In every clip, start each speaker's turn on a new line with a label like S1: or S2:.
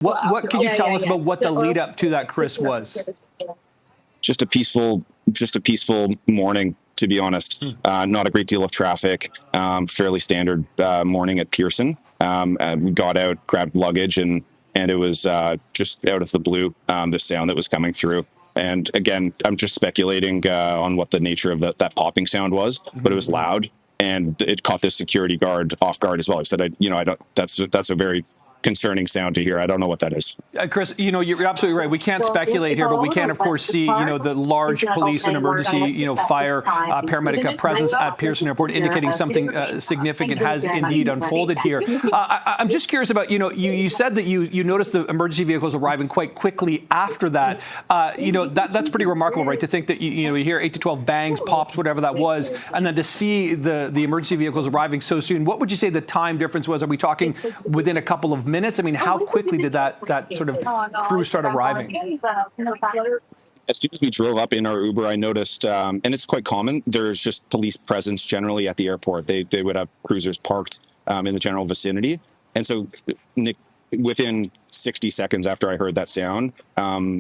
S1: What could you tell us about what the lead up to that, Chris, was?
S2: Just a peaceful morning, to be honest. Not a great deal of traffic. Fairly standard morning at Pearson. We got out, grabbed luggage, and it was just out of the blue, the sound that was coming through. And again, I'm just speculating on what the nature of that popping sound was, but it was loud, and it caught the security guard off guard as well. He said, I don't. That's a very concerning sound to hear. I don't know what that is.
S1: Chris, you're absolutely right. We can't speculate here, but we can, of course, see, the large police and emergency, fire, paramedic presence at Pearson Airport, indicating something significant has indeed unfolded here. I'm just curious about, you said that you noticed the emergency vehicles arriving quite quickly after that. That's pretty remarkable, right? To think that, you hear 8 to 12 bangs, pops, whatever that was, and then to see the emergency vehicles arriving so soon. What would you say the time difference was? Are we talking within a couple of minutes? I mean, how quickly did that sort of crew start arriving?
S2: As soon as we drove up in our Uber, I noticed, and it's quite common, there's just police presence generally at the airport. They would have cruisers parked in the general vicinity. And so, Nick, within 60 seconds after I heard that sound,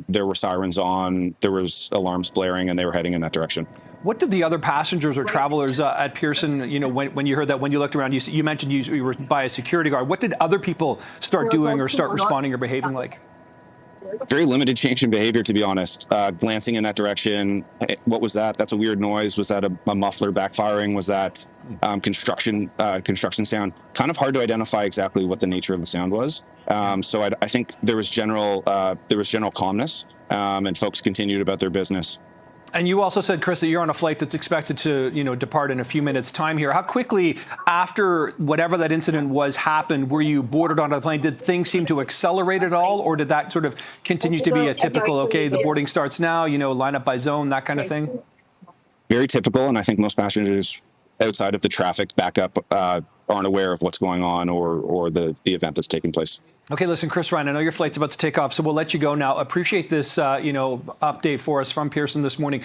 S2: there were sirens on, there was alarms blaring, and they were heading in that direction.
S1: What did the other passengers or travelers at Pearson, when you heard that, when you looked around, you mentioned you were by a security guard. What did other people start doing or start responding or behaving like?
S2: Very limited change in behavior, to be honest. Glancing in that direction. Hey, what was that? That's a weird noise. Was that a muffler backfiring? Was that construction sound? Kind of hard to identify exactly what the nature of the sound was. So I think there was general calmness, and folks continued about their business.
S1: And you also said, Chris, that you're on a flight that's expected to, depart in a few minutes' time here. How quickly after whatever that incident was happened, were you boarded onto the plane? Did things seem to accelerate at all, or did that sort of continue to be a typical, okay, the boarding starts now, line up by zone, that kind of thing?
S2: Very typical, and I think most passengers outside of the traffic backup aren't aware of what's going on or the event that's taking place.
S1: Okay, listen, Chris Ryan, I know your flight's about to take off, so we'll let you go now. Appreciate this, update for us from Pearson this morning.